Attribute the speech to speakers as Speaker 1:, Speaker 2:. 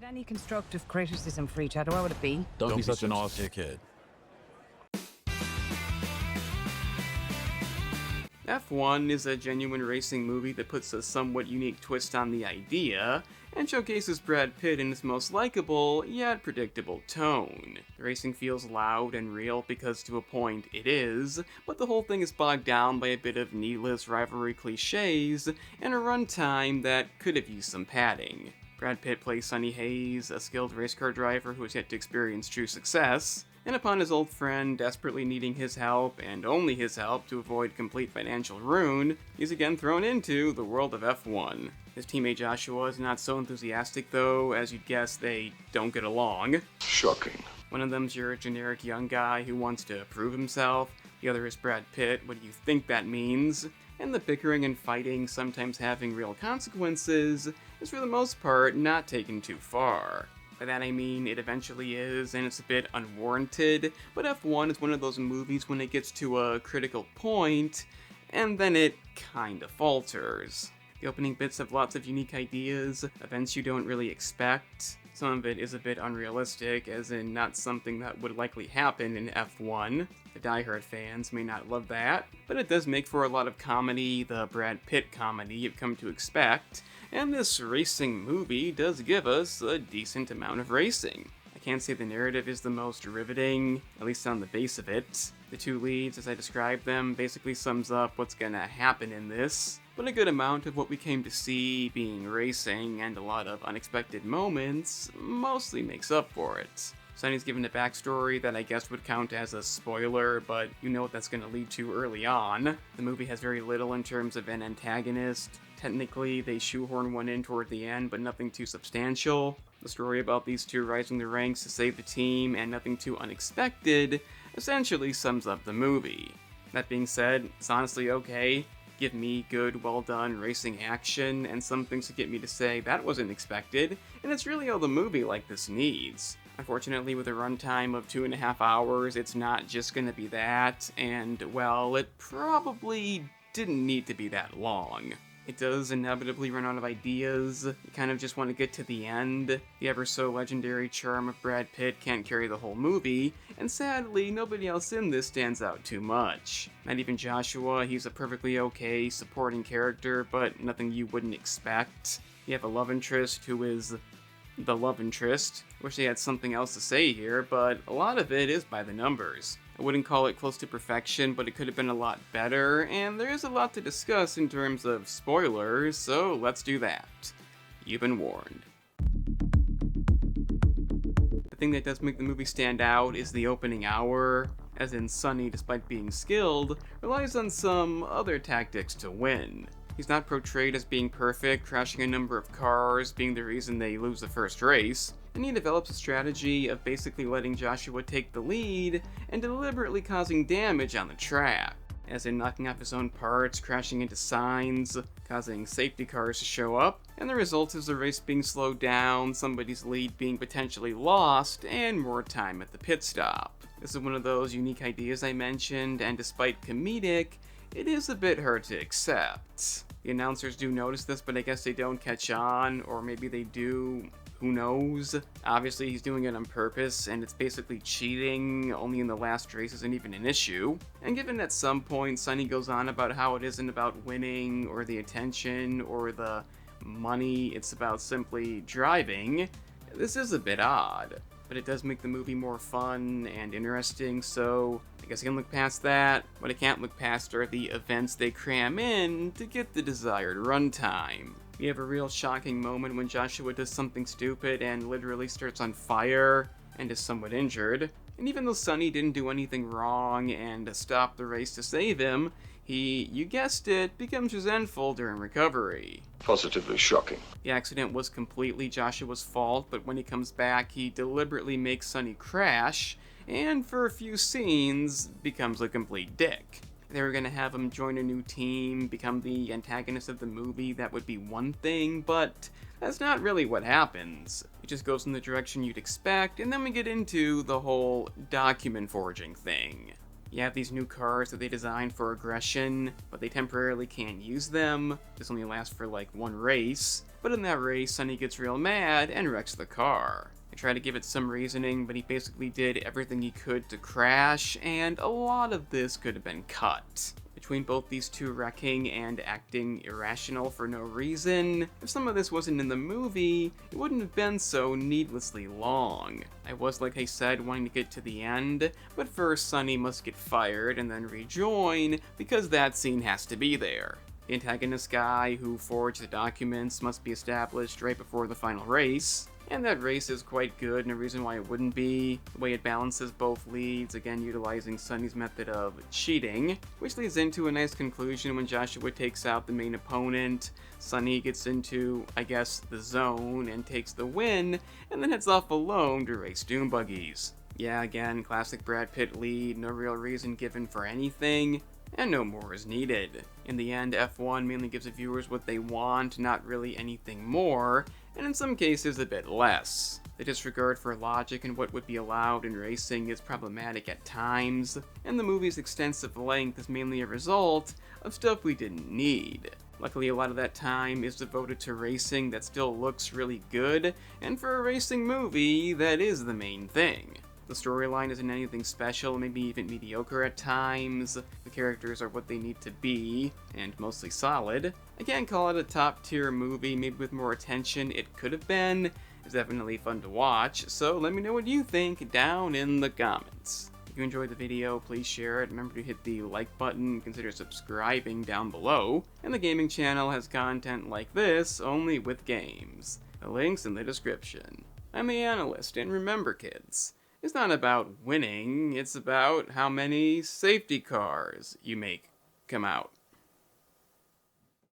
Speaker 1: Get any constructive criticism for each other, what would it be?
Speaker 2: Don't be such an ass dickhead.
Speaker 3: F1 is a genuine racing movie that puts a somewhat unique twist on the idea, and showcases Brad Pitt in his most likable, yet predictable tone. The racing feels loud and real because to a point it is, but the whole thing is bogged down by a bit of needless rivalry cliches and a runtime that could have used some padding. Brad Pitt plays Sonny Hayes, a skilled race car driver who has yet to experience true success, and upon his old friend desperately needing his help, and only his help, to avoid complete financial ruin, he's again thrown into the world of F1. His teammate Joshua is not so enthusiastic though, as you'd guess they don't get along.
Speaker 4: Shocking.
Speaker 3: One of them's your generic young guy who wants to prove himself, the other is Brad Pitt, what do you think that means? And the bickering and fighting, sometimes having real consequences, is for the most part not taken too far. By that I mean it eventually is, and it's a bit unwarranted, but F1 is one of those movies when it gets to a critical point, and then it kinda falters. The opening bits have lots of unique ideas, events you don't really expect. Some of it is a bit unrealistic, as in not something that would likely happen in F1. The diehard fans may not love that, but it does make for a lot of comedy, the Brad Pitt comedy you've come to expect, and this racing movie does give us a decent amount of racing. I can't say the narrative is the most riveting, at least on the base of it. The two leads, as I described them, basically sums up what's gonna happen in this, but a good amount of what we came to see, being racing and a lot of unexpected moments, mostly makes up for it. Sonny's given a backstory that I guess would count as a spoiler, but you know what that's going to lead to early on. The movie has very little in terms of an antagonist. Technically, they shoehorn one in toward the end, but nothing too substantial. The story about these two rising the ranks to save the team, and nothing too unexpected, essentially sums up the movie. That being said, it's honestly okay. Give me good, well-done racing action, and some things to get me to say that wasn't expected, and it's really all the movie like this needs. Unfortunately, with a runtime of 2.5 hours, it's not just gonna be that, and, well, it probably didn't need to be that long. It does inevitably run out of ideas. You kind of just want to get to the end. The ever-so-legendary charm of Brad Pitt can't carry the whole movie, and sadly, nobody else in this stands out too much. Not even Joshua, he's a perfectly okay supporting character, but nothing you wouldn't expect. You have a love interest who is the love interest. Wish they had something else to say here, but a lot of it is by the numbers. I wouldn't call it close to perfection, but it could have been a lot better, and there is a lot to discuss in terms of spoilers, so let's do that. You've been warned. The thing that does make the movie stand out is the opening hour, as in Sonny, despite being skilled, relies on some other tactics to win. He's not portrayed as being perfect, crashing a number of cars, being the reason they lose the first race, and he develops a strategy of basically letting Joshua take the lead and deliberately causing damage on the track, as in knocking off his own parts, crashing into signs, causing safety cars to show up, and the result is the race being slowed down, somebody's lead being potentially lost, and more time at the pit stop. This is one of those unique ideas I mentioned, and despite comedic, it is a bit hard to accept. The announcers do notice this, but I guess they don't catch on, or maybe they do, who knows? Obviously he's doing it on purpose, and it's basically cheating, only in the last race isn't even an issue. And given at some point Sonny goes on about how it isn't about winning, or the attention, or the money, it's about simply driving, this is a bit odd. But it does make the movie more fun and interesting, so I guess I can look past that. What I can't look past are the events they cram in to get the desired runtime. We have a real shocking moment when Joshua does something stupid and literally starts on fire and is somewhat injured. And even though Sonny didn't do anything wrong and stopped the race to save him, he, you guessed it, becomes resentful during recovery.
Speaker 4: Positively shocking.
Speaker 3: The accident was completely Joshua's fault, but when he comes back, he deliberately makes Sonny crash, and for a few scenes, becomes a complete dick. If they were gonna have him join a new team, become the antagonist of the movie, that would be one thing, but that's not really what happens. It just goes in the direction you'd expect, and then we get into the whole document forging thing. You have these new cars that they designed for aggression, but they temporarily can't use them. This only lasts for like one race. but in that race, Sonny gets real mad and wrecks the car. I tried to give it some reasoning, but he basically did everything he could to crash, and a lot of this could have been cut. Between both these two wrecking and acting irrational for no reason, if some of this wasn't in the movie, it wouldn't have been so needlessly long. I was, like I said, wanting to get to the end, but first Sonny must get fired and then rejoin, because that scene has to be there. The antagonist guy who forged the documents must be established right before the final race. And that race is quite good, no reason why it wouldn't be. The way it balances both leads, again utilizing Sonny's method of cheating, which leads into a nice conclusion when Joshua takes out the main opponent. Sonny gets into, I guess, the zone and takes the win, and then heads off alone to race dune buggies. Yeah, again, classic Brad Pitt lead, no real reason given for anything, and no more is needed. In the end, F1 mainly gives the viewers what they want, not really anything more, and in some cases a bit less. The disregard for logic and what would be allowed in racing is problematic at times, and the movie's extensive length is mainly a result of stuff we didn't need. Luckily, a lot of that time is devoted to racing that still looks really good, and for a racing movie, that is the main thing. The storyline isn't anything special, maybe even mediocre at times. The characters are what they need to be, and mostly solid. I can't call it a top-tier movie, maybe with more attention it could have been. It's definitely fun to watch, so let me know what you think down in the comments. If you enjoyed the video, please share it. Remember to hit the like button, consider subscribing down below. And the gaming channel has content like this, only with games. The link's in the description. I'm the Analyst, and remember kids, it's not about winning, it's about how many safety cars you make come out.